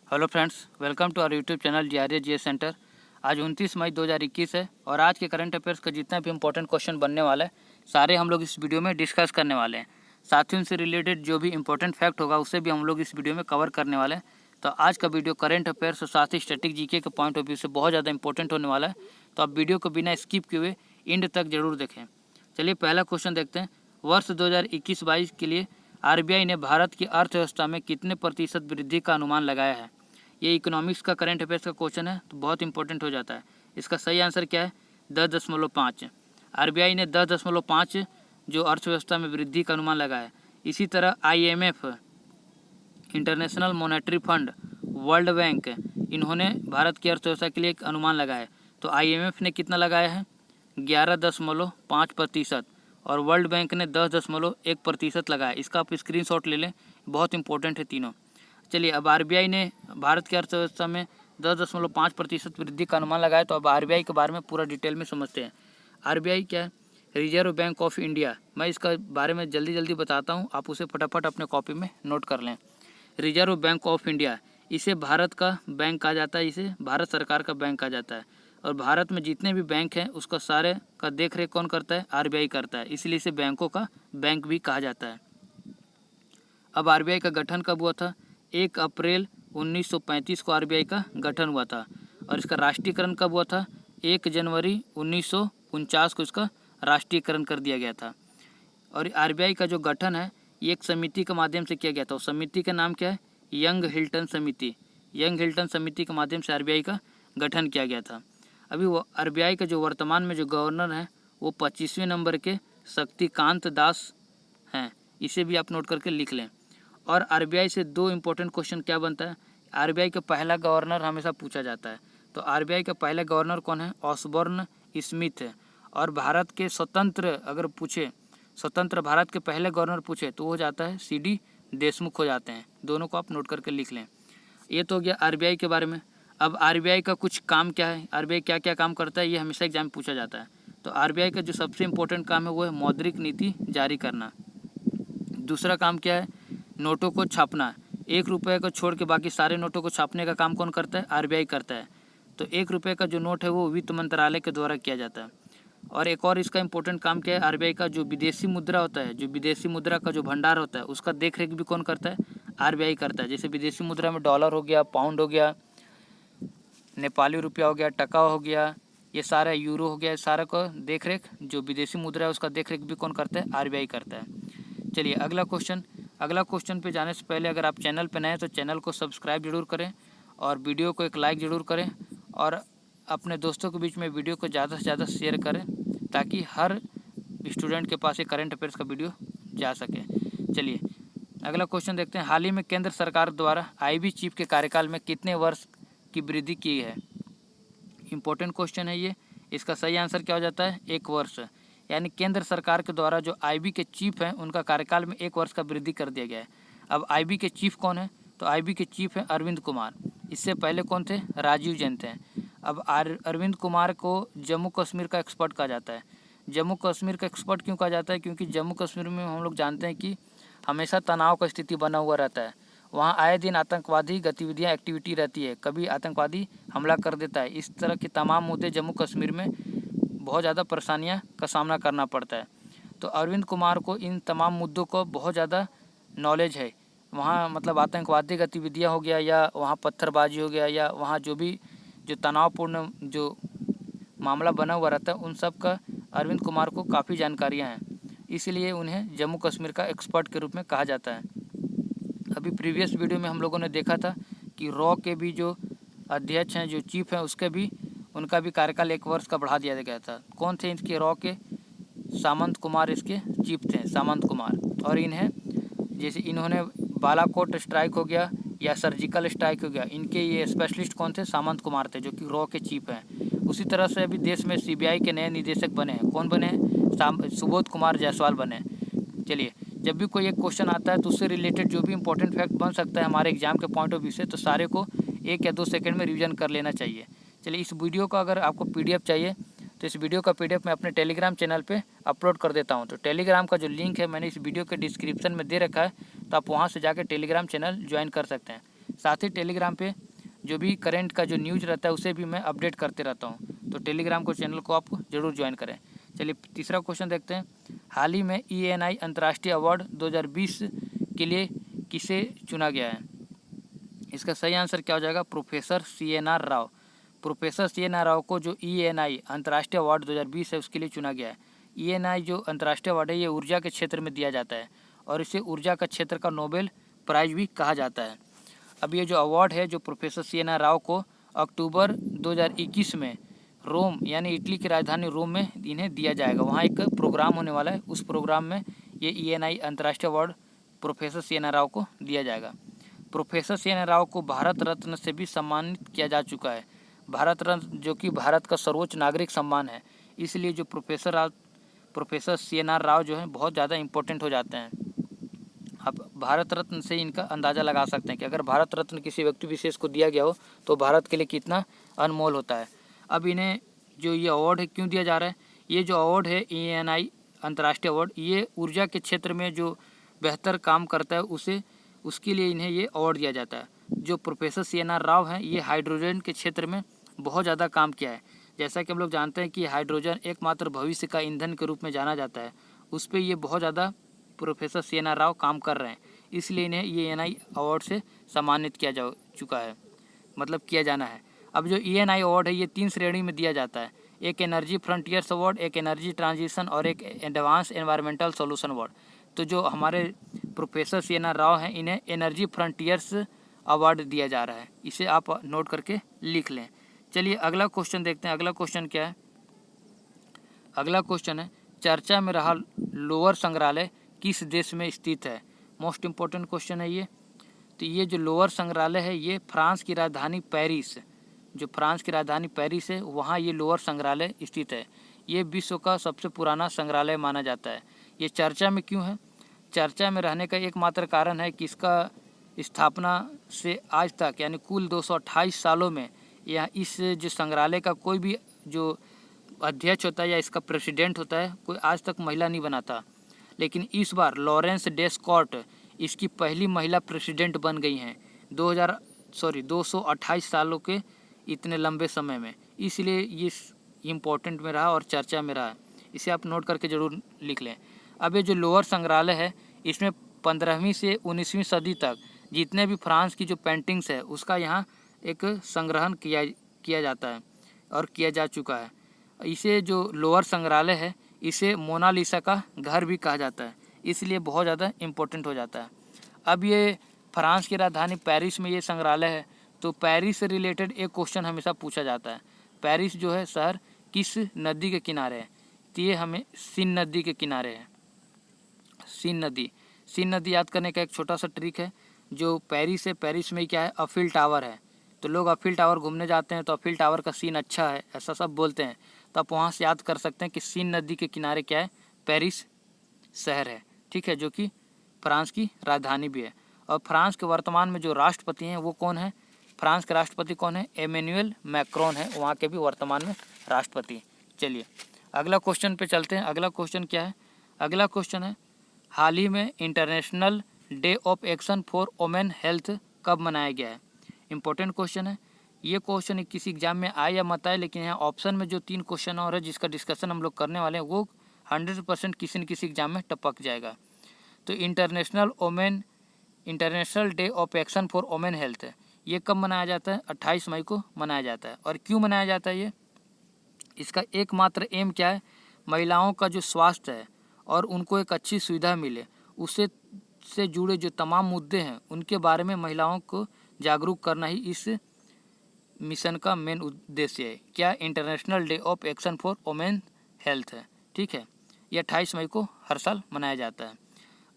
Hello friends, welcome to our YouTube channel GRA GS centre. आज 29 मई 2021 है और आज के करंट अफेयर्स का जितना भी इंपॉर्टेंट क्वेश्चन बनने वाला है सारे हम लोग इस वीडियो में डिस्कस करने वाले हैं। साथ ही उनसे रिलेटेड जो भी इंपॉर्टेंट फैक्ट होगा उसे भी हम लोग इस वीडियो में कवर करने वाले हैं। तो आज का वीडियो करंट अफेयर्स और साथ ही स्टैटिक जीके के पॉइंट ऑफ व्यू से बहुत ज़्यादा इंपॉर्टेंट होने वाला है। तो आप वीडियो को बिना स्किप किए हुए एंड तक जरूर देखें। चलिए पहला क्वेश्चन देखते हैं। वर्ष 2021-22 के लिए आरबीआई ने भारत की अर्थव्यवस्था में कितने प्रतिशत वृद्धि का अनुमान लगाया है। ये इकोनॉमिक्स का करंट अफेयर्स का क्वेश्चन है, तो बहुत इंपॉर्टेंट हो जाता है। इसका सही आंसर क्या है? 10.5। आरबीआई ने 10.5 जो अर्थव्यवस्था में वृद्धि का अनुमान लगाया है। इसी तरह IMF, international monetary fund, world bank, इन्होंने भारत की अर्थव्यवस्था के लिए एक अनुमान लगाया है। तो आईएमएफ ने कितना लगाया है? 11.5% और वर्ल्ड बैंक ने 10.1% लगाया। इसका आप स्क्रीनशॉट ले लें, बहुत इंपॉर्टेंट है तीनों। चलिए अब आरबीआई ने भारत की अर्थव्यवस्था में 10.5% वृद्धि का अनुमान लगाया। तो अब आरबीआई के बारे में पूरा डिटेल में समझते हैं। आरबीआई क्या है? Reserve bank of India. मैं इसका बारे में जल्दी जल्दी बताता हूँ, आप उसे फटाफट अपने कॉपी में नोट कर लें। रिजर्व बैंक ऑफ इंडिया, इसे भारत का बैंक कहा जाता है, इसे भारत सरकार का बैंक कहा जाता है। और भारत में जितने भी बैंक हैं उसका सारे का देख रेख कौन करता है? आरबीआई करता है, इसलिए इसे बैंकों का बैंक भी कहा जाता है। अब आरबीआई का गठन कब हुआ था? 1 अप्रैल 1935 को आरबीआई का गठन हुआ था। और इसका राष्ट्रीयकरण कब हुआ था? 1 जनवरी 1949 को इसका राष्ट्रीयकरण कर दिया गया था। और आरबीआई का जो गठन है ये एक समिति के माध्यम से किया गया था। उस समिति का नाम क्या है? यंग हिल्टन समिति। यंग हिल्टन समिति के माध्यम से आरबीआई का गठन किया गया था। अभी वो आरबीआई का जो वर्तमान में जो गवर्नर है वो 25वें नंबर के शक्तिकांत दास हैं। इसे भी आप नोट करके लिख लें। और आरबीआई से दो इम्पोर्टेंट क्वेश्चन क्या बनता है? आरबीआई का पहला गवर्नर हमेशा पूछा जाता है। तो आरबीआई का पहला गवर्नर कौन है? ऑसबोर्न स्मिथ है। और भारत के स्वतंत्र अगर पूछे, स्वतंत्र भारत के पहले गवर्नर पूछे तो हो जाता है सीडी देशमुख हो जाते हैं। दोनों को आप नोट करके लिख लें। ये तो हो गया आरबीआई के बारे में। अब आरबीआई का कुछ काम क्या है, आरबीआई क्या क्या काम करता है, ये हमेशा एग्जाम में पूछा जाता है। तो आरबीआई का जो सबसे इम्पोर्टेंट काम है वो है मौद्रिक नीति जारी करना। दूसरा काम क्या है? नोटों को छापना। 1 रुपये को छोड़ के बाकी सारे नोटों को छापने का काम कौन करता है? आरबीआई करता है। तो 1 रुपये का जो नोट है वो वित्त मंत्रालय के द्वारा किया जाता है। और एक और इसका इम्पोर्टेंट काम क्या है? आरबीआई का जो विदेशी मुद्रा होता है, जो विदेशी मुद्रा का जो भंडार होता है उसका देख रेख भी कौन करता है? आरबीआई करता है। जैसे विदेशी मुद्रा में डॉलर हो गया, पाउंड हो गया, नेपाली रुपया हो गया, टका हो गया, ये सारा यूरो हो गया, सारा का देख रेख जो विदेशी मुद्रा है उसका देख रेख भी कौन करता है? आरबीआई करता है। चलिए अगला क्वेश्चन पे जाने से पहले अगर आप चैनल पे नए हैं तो चैनल को सब्सक्राइब जरूर करें और वीडियो को एक लाइक ज़रूर करें और अपने दोस्तों के बीच में वीडियो को ज़्यादा से ज़्यादा शेयर करें ताकि हर स्टूडेंट के पास एक करंट अफेयर्स का वीडियो जा सके। चलिए अगला क्वेश्चन देखते हैं। हाल ही में केंद्र सरकार द्वारा आईबी चीफ के कार्यकाल में कितने वर्ष की वृद्धि की है? इम्पोर्टेंट क्वेश्चन है ये। इसका सही आंसर क्या हो जाता है? 1 वर्ष। यानी केंद्र सरकार के द्वारा जो आईबी के चीफ हैं उनका कार्यकाल में 1 वर्ष का वृद्धि कर दिया गया है। अब आईबी के चीफ कौन है? तो आईबी के चीफ हैं अरविंद कुमार। इससे पहले कौन थे? राजीव जैन थे। अब अरविंद कुमार को जम्मू कश्मीर का एक्सपर्ट कहा जाता है। जम्मू कश्मीर का एक्सपर्ट क्यों कहा जाता है? क्योंकि जम्मू कश्मीर में हम लोग जानते हैं कि हमेशा तनाव का स्थिति बना हुआ रहता है। वहाँ आए दिन आतंकवादी गतिविधियाँ एक्टिविटी रहती है, कभी आतंकवादी हमला कर देता है। इस तरह के तमाम मुद्दे जम्मू कश्मीर में बहुत ज़्यादा परेशानियाँ का सामना करना पड़ता है। तो अरविंद कुमार को इन तमाम मुद्दों को बहुत ज़्यादा नॉलेज है। वहाँ मतलब आतंकवादी गतिविधियाँ हो गया या वहाँ पत्थरबाजी हो गया या वहाँ जो भी जो तनावपूर्ण जो मामला बना हुआ रहता है उन सब का अरविंद कुमार को काफ़ी जानकारियाँ हैं, इसलिए उन्हें जम्मू कश्मीर का एक्सपर्ट के रूप में कहा जाता है। अभी प्रीवियस वीडियो में हम लोगों ने देखा था कि रॉ के भी जो अध्यक्ष हैं, जो चीफ हैं, उसके भी उनका भी कार्यकाल 1 वर्ष का बढ़ा दिया गया था। कौन थे इनके रॉ के? सामंत कुमार इसके चीफ थे, सामंत कुमार। और इन्हें जैसे इन्होंने बालाकोट स्ट्राइक हो गया या सर्जिकल स्ट्राइक हो गया, इनके ये स्पेशलिस्ट कौन थे? सामंत कुमार थे, जो कि रॉ के चीफ हैं। उसी तरह से अभी देश में सीबीआई के नए निदेशक बने हैं। कौन बने हैं? सुबोध कुमार जायसवाल बने। चलिए जब भी कोई एक क्वेश्चन आता है तो उससे रिलेटेड जो भी इंपॉर्टेंट फैक्ट बन सकता है हमारे एग्जाम के पॉइंट ऑफ व्यू से, तो सारे को 1 या 2 सेकंड में रिवीजन कर लेना चाहिए। चलिए इस वीडियो का अगर आपको पीडीएफ चाहिए तो इस वीडियो का पीडीएफ मैं अपने टेलीग्राम चैनल पे अपलोड कर देता हूँ। तो टेलीग्राम का जो लिंक है मैंने इस वीडियो के डिस्क्रिप्शन में दे रखा है, तो आप वहाँ से जाकर टेलीग्राम चैनल ज्वाइन कर सकते हैं। साथ ही टेलीग्राम पे जो भी करंट का जो न्यूज़ रहता है उसे भी मैं अपडेट करते रहता हूँ, तो टेलीग्राम को चैनल को आप ज़रूर ज्वाइन करें। चलिए तीसरा क्वेश्चन देखते हैं। हाल ही में ENI अंतर्राष्ट्रीय अवार्ड 2020 के लिए किसे चुना गया है? इसका सही आंसर क्या हो जाएगा? Professor CNR Rao. Professor CNR Rao को जो ENI अंतर्राष्ट्रीय अवार्ड 2020 है उसके लिए चुना गया है। ENI जो अंतर्राष्ट्रीय अवार्ड है ये ऊर्जा के क्षेत्र में दिया जाता है और इसे ऊर्जा का क्षेत्र का नोबेल प्राइज भी कहा जाता है। अब ये जो अवार्ड है जो प्रोफेसर CNR राव को अक्टूबर 2021 में रोम यानी इटली की राजधानी रोम में इन्हें दिया जाएगा। वहाँ एक प्रोग्राम होने वाला है, उस प्रोग्राम में ये ENI अंतर्राष्ट्रीय अवार्ड प्रोफेसर CNR राव को दिया जाएगा। प्रोफेसर CNR राव को भारत रत्न से भी सम्मानित किया जा चुका है। भारत रत्न जो कि भारत का सर्वोच्च नागरिक सम्मान है, इसलिए जो प्रोफेसर CNR राव जो है बहुत ज़्यादा इम्पोर्टेंट हो जाते हैं। आप भारत रत्न से इनका अंदाज़ा लगा सकते हैं कि अगर भारत रत्न किसी व्यक्ति विशेष को दिया गया हो तो भारत के लिए कितना अनमोल होता है। अब इन्हें जो ये अवार्ड है क्यों दिया जा रहा है? ये जो अवार्ड है ENI अंतर्राष्ट्रीय अवार्ड, ये ऊर्जा के क्षेत्र में जो बेहतर काम करता है उसके लिए इन्हें ये अवार्ड दिया जाता है। जो प्रोफेसर CNR राव हैं ये हाइड्रोजन के क्षेत्र में बहुत ज़्यादा काम किया है। जैसा कि हम लोग जानते हैं कि हाइड्रोजन एकमात्र भविष्य का ईंधन के रूप में जाना जाता है, उस पर ये बहुत ज़्यादा प्रोफेसर CNR राव काम कर रहे हैं, इसलिए इन्हें ENI अवार्ड से सम्मानित किया जा चुका है, मतलब किया जाना है। अब जो ENI अवार्ड है ये 3 श्रेणी में दिया जाता है, एक एनर्जी फ्रंटियर्स अवार्ड, एक एनर्जी ट्रांजिशन और एक एडवांस एनवायरमेंटल सॉल्यूशन अवार्ड। तो जो हमारे प्रोफेसर CNR राव हैं इन्हें एनर्जी फ्रंटियर्स अवार्ड दिया जा रहा है, इसे आप नोट करके लिख लें। चलिए अगला क्वेश्चन देखते हैं। अगला क्वेश्चन क्या है? अगला क्वेश्चन है चर्चा में रहा लोअर संग्रहालय किस देश में स्थित है? मोस्ट इम्पोर्टेंट क्वेश्चन है ये। तो ये जो लोअर संग्रहालय है ये फ्रांस की राजधानी पेरिस, जो फ्रांस की राजधानी पेरिस है वहाँ ये लोअर संग्रहालय स्थित है। ये विश्व का सबसे पुराना संग्रहालय माना जाता है। ये चर्चा में क्यों है? चर्चा में रहने का एकमात्र कारण है कि इसका स्थापना से आज तक यानी कुल 228 सालों में या इस जो संग्रहालय का कोई भी जो अध्यक्ष होता है या इसका प्रेसिडेंट होता है कोई आज तक महिला नहीं बना था, लेकिन इस बार लॉरेंस डेस्कॉर्ट इसकी पहली महिला प्रेसिडेंट बन गई हैं 228 सालों के इतने लंबे समय में, इसलिए ये इम्पोर्टेंट में रहा और चर्चा में रहा। इसे आप नोट करके ज़रूर लिख लें। अब ये जो लोअर संग्रहालय है इसमें 15वीं से 19वीं सदी तक जितने भी फ्रांस की जो पेंटिंग्स है उसका यहाँ एक संग्रहण किया जाता है और किया जा चुका है। इसे जो लोअर संग्रहालय है इसे मोनालिसा का घर भी कहा जाता है, इसलिए बहुत ज़्यादा इम्पोर्टेंट हो जाता है। अब ये फ्रांस की राजधानी पेरिस में ये संग्रहालय है, तो पेरिस से रिलेटेड एक क्वेश्चन हमेशा पूछा जाता है, पेरिस जो है शहर किस नदी के किनारे है? तो ये हमें सीन नदी के किनारे है। सीन नदी याद करने का एक छोटा सा ट्रिक है। जो पेरिस है, पेरिस में क्या है? अफिल टावर है, तो लोग अफिल टावर घूमने जाते हैं तो अफिल टावर का सीन अच्छा है ऐसा सब बोलते हैं, तो आप वहाँ से याद कर सकते हैं कि सीन नदी के किनारे क्या है? पेरिस शहर है, ठीक है, जो कि फ्रांस की राजधानी भी है। और फ्रांस के वर्तमान में जो राष्ट्रपति हैं वो कौन है? फ्रांस के राष्ट्रपति कौन है? एमेनुअल मैक्रोन है, वहाँ के भी वर्तमान में राष्ट्रपति। चलिए अगला क्वेश्चन पे चलते हैं। अगला क्वेश्चन क्या है? अगला क्वेश्चन है हाल ही में international day of action for women health कब मनाया गया है? इंपॉर्टेंट क्वेश्चन है। ये क्वेश्चन किसी एग्जाम में आए या मत आए, लेकिन यहाँ ऑप्शन में जो 3 क्वेश्चन और है जिसका डिस्कशन हम लोग करने वाले हैं वो 100% किसी न किसी एग्जाम में टपक जाएगा। तो international day of action for women health ये कब मनाया जाता है? 28 मई को मनाया जाता है। और क्यों मनाया जाता है ये? इसका एकमात्र एम क्या है? महिलाओं का जो स्वास्थ्य है और उनको एक अच्छी सुविधा मिले, उससे जुड़े जो तमाम मुद्दे हैं उनके बारे में महिलाओं को जागरूक करना ही इस मिशन का मेन उद्देश्य है। क्या? International day of action for women health है, ठीक है। ये 28 मई को हर साल मनाया जाता है।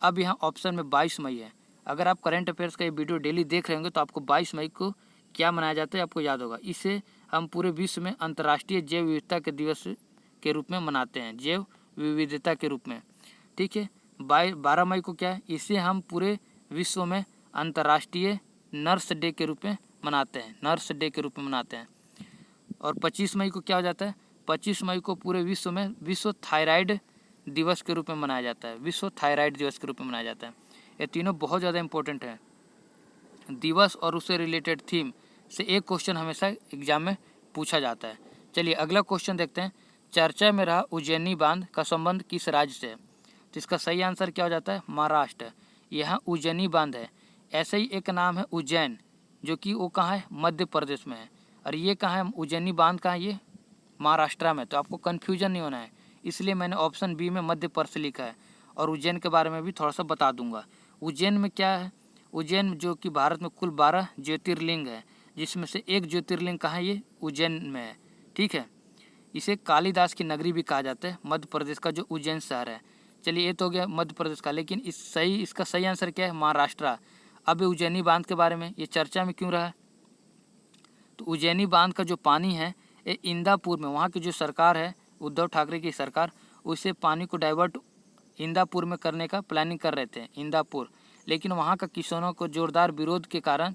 अब यहाँ ऑप्शन में 22 मई है। अगर आप करंट अफेयर्स का ये वीडियो डेली देख रहे होंगे तो आपको 22 मई को क्या मनाया जाता है आपको याद होगा। इसे हम पूरे विश्व में अंतर्राष्ट्रीय जैव विविधता के दिवस के रूप में मनाते हैं, जैव विविधता के रूप में, ठीक है। 12 मई को क्या है? इसे हम पूरे विश्व में अंतर्राष्ट्रीय नर्स डे के रूप में मनाते हैं, नर्स डे के रूप में मनाते हैं। और 25 मई को क्या हो जाता है? 25 मई को पूरे विश्व में विश्व थायराइड दिवस के रूप में मनाया जाता है, विश्व थायराइड दिवस के रूप में मनाया जाता है। ये तीनों बहुत ज़्यादा इंपॉर्टेंट है। दिवस और उससे रिलेटेड थीम से एक क्वेश्चन हमेशा एग्जाम में पूछा जाता है। चलिए अगला क्वेश्चन देखते हैं। चर्चा में रहा उज्जैनी बांध का संबंध किस राज्य से है? तो इसका सही आंसर क्या हो जाता है? महाराष्ट्र। यहाँ उज्जैनी बांध है। ऐसे ही एक नाम है उज्जैन, जो कि वो कहाँ है? मध्य प्रदेश में है। और ये कहाँ है? उज्जैनी बांध कहाँ है? ये महाराष्ट्र में। तो आपको कन्फ्यूजन नहीं होना है, इसलिए मैंने ऑप्शन बी में मध्य प्रदेश लिखा है। और उज्जैन के बारे में भी थोड़ा सा बता दूंगा। उज्जैन में क्या है? उज्जैन जो कि भारत में कुल 12 ज्योतिर्लिंग है, जिसमें से एक ज्योतिर्लिंग कहाँ है? ये उज्जैन में है। ठीक है, इसे कालिदास की नगरी भी कहा जाता है, मध्य प्रदेश का जो उज्जैन शहर है। चलिए ये तो हो गया मध्य प्रदेश का, लेकिन इसका सही आंसर क्या है? महाराष्ट्र। अब उज्जैनी बांध के बारे में ये चर्चा में क्यों रहा है? तो उज्जैनी बांध का जो पानी है ये इंदापुर में, वहाँ की जो सरकार है, उद्धव ठाकरे की सरकार, उसे पानी को डाइवर्ट इंदापुर में करने का प्लानिंग कर रहे थे, इंदापुर। लेकिन वहाँ का किसानों को जोरदार विरोध के कारण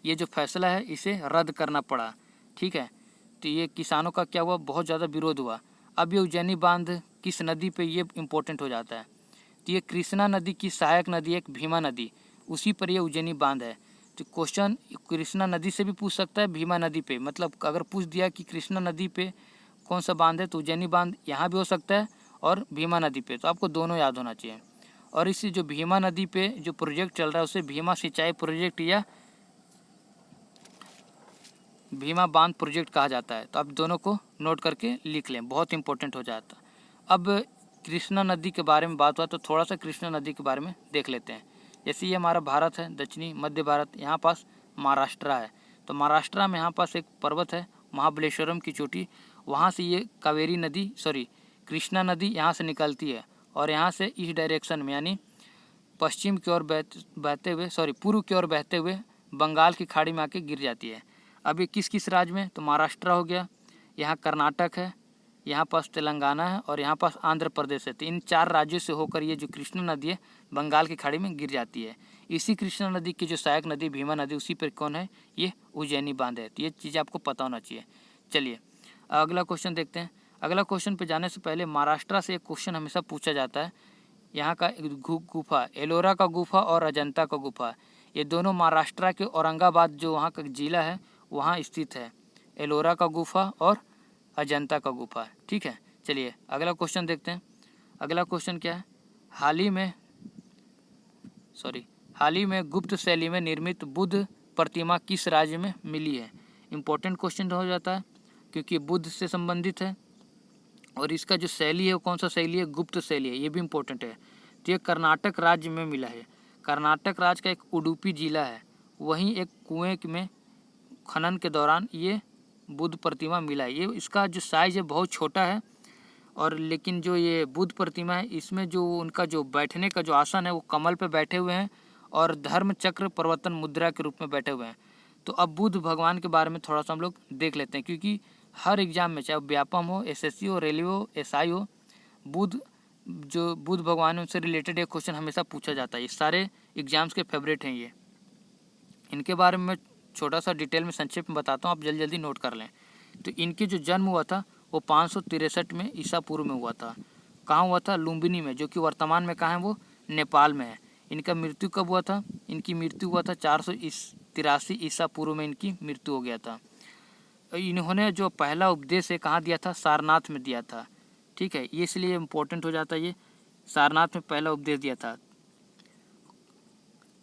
ये जो फैसला है इसे रद्द करना पड़ा। ठीक है, तो ये किसानों का क्या हुआ? बहुत ज़्यादा विरोध हुआ। अब ये उज्जैनी बांध किस नदी पे ये इम्पोर्टेंट हो जाता है? तो ये कृष्णा नदी की सहायक नदी है, एक भीमा नदी, उसी पर ये उज्जैनी बांध है। तो क्वेश्चन कृष्णा नदी से भी पूछ सकता है, भीमा नदी पे, मतलब अगर पूछ दिया कि कृष्णा नदी पे कौन सा बांध है, तो उज्जैनी बांध यहाँ भी हो सकता है और भीमा नदी पे। तो आपको दोनों याद होना चाहिए। और इसी जो भीमा नदी पे जो प्रोजेक्ट चल रहा है उसे भीमा सिंचाई प्रोजेक्ट या भीमा बांध प्रोजेक्ट कहा जाता है। तो आप दोनों को नोट करके लिख लें, बहुत इंपॉर्टेंट हो जाता है। अब कृष्णा नदी के बारे में बात हुआ तो थोड़ा सा कृष्णा नदी के बारे में देख लेते हैं। जैसे ये हमारा भारत है, दक्षिणी मध्य भारत, यहाँ पास महाराष्ट्र है। तो महाराष्ट्र में यहाँ पास एक पर्वत है, महाबलेश्वरम की चोटी, वहाँ से ये कावेरी नदी कृष्णा नदी यहाँ से निकलती है और यहाँ से इस डायरेक्शन में यानी पश्चिम की ओर बहते हुए पूर्व की ओर बहते हुए बंगाल की खाड़ी में आके गिर जाती है। अब ये किस किस राज्य में? तो महाराष्ट्र हो गया, यहाँ कर्नाटक है, यहाँ पास तेलंगाना है और यहाँ पास आंध्र प्रदेश है। तो इन 4 राज्यों से होकर ये जो कृष्णा नदी है बंगाल की खाड़ी में गिर जाती है। इसी कृष्णा नदी की जो सहायक नदी भीमा नदी, उसी पर कौन है? ये उज्जैनी बांध है। तो ये चीज़ आपको पता होना चाहिए। चलिए अगला क्वेश्चन देखते हैं। अगला क्वेश्चन पे जाने से पहले महाराष्ट्र से एक क्वेश्चन हमेशा पूछा जाता है। यहाँ का गुफा, एलोरा का गुफा और अजंता का गुफा, ये दोनों महाराष्ट्र के औरंगाबाद जो वहाँ का जिला है वहाँ स्थित है, एलोरा का गुफा और अजंता का गुफा। ठीक है, चलिए अगला क्वेश्चन देखते हैं। अगला क्वेश्चन क्या है? हाल ही में गुप्त शैली में निर्मित बुद्ध प्रतिमा किस राज्य में मिली है? इम्पोर्टेंट क्वेश्चन हो जाता है क्योंकि बुद्ध से संबंधित है और इसका जो शैली है वो कौन सा शैली है? गुप्त शैली है, ये भी इम्पोर्टेंट है। तो ये कर्नाटक राज्य में मिला है। कर्नाटक राज्य का एक उडुपी जिला है, वहीं एक कुएं में खनन के दौरान ये बुद्ध प्रतिमा मिला है। ये इसका जो साइज है बहुत छोटा है, और लेकिन जो ये बुद्ध प्रतिमा है इसमें जो उनका जो बैठने का जो आसन है वो कमल पे बैठे हुए हैं और धर्म चक्र प्रवर्तन मुद्रा के रूप में बैठे हुए हैं। तो अब बुद्ध भगवान के बारे में थोड़ा सा हम लोग देख लेते हैं, क्योंकि हर एग्जाम में चाहे व्यापम हो, एसएससी हो, रेलवे हो, एसआई हो, बुद्ध भगवान उनसे रिलेटेड एक क्वेश्चन हमेशा पूछा जाता है। ये सारे एग्जाम्स के फेवरेट हैं। ये इनके बारे में छोटा सा डिटेल में संक्षेप में बताता हूँ, आप जल्दी जल्दी नोट कर लें। तो इनके जो जन्म हुआ था वो 563 में ईसा पूर्व में हुआ था। कहाँ हुआ था? लुम्बिनी में, जो कि वर्तमान में कहाँ है? वो नेपाल में है। इनका मृत्यु कब हुआ था? इनकी मृत्यु हुआ था 483 ईसा पूर्व में इनकी मृत्यु हो गया था। इन्होंने जो पहला उपदेश है कहाँ दिया था? सारनाथ में दिया था। ठीक है, ये इसलिए इम्पोर्टेंट हो जाता है, ये सारनाथ में पहला उपदेश दिया था।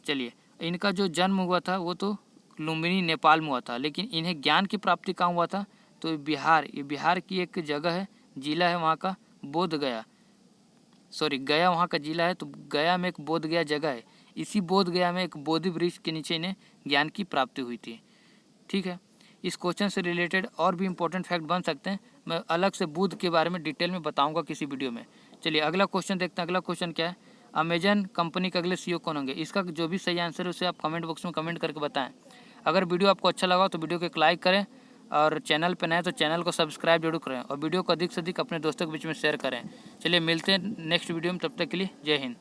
चलिए इनका जो जन्म हुआ था वो तो लुम्बिनी नेपाल में हुआ था, लेकिन इन्हें ज्ञान की प्राप्ति कहाँ हुआ था? तो ये बिहार की एक जगह है, जिला है वहाँ का बोध गया, गया वहाँ का जिला है। तो गया में एक बोध गया जगह है, इसी बोध गया में एक बोधि वृक्ष के नीचे इन्हें ज्ञान की प्राप्ति हुई थी। ठीक है, इस क्वेश्चन से रिलेटेड और भी इम्पोर्टेंट फैक्ट बन सकते हैं, मैं अलग से बुद्ध के बारे में डिटेल में बताऊंगा किसी वीडियो में। चलिए अगला क्वेश्चन देखते हैं। अगला क्वेश्चन क्या है? अमेजन कंपनी के अगले सीईओ कौन होंगे? इसका जो भी सही आंसर है उसे आप कमेंट बॉक्स में कमेंट करके बताएं। अगर वीडियो आपको अच्छा लगा तो वीडियो को एक लाइक करें, और चैनल पर नए तो चैनल को सब्सक्राइब जरूर करें, और वीडियो को अधिक से अधिक अपने दोस्तों के बीच में शेयर करें। चलिए मिलते हैं नेक्स्ट वीडियो में, तब तक के लिए जय हिंद।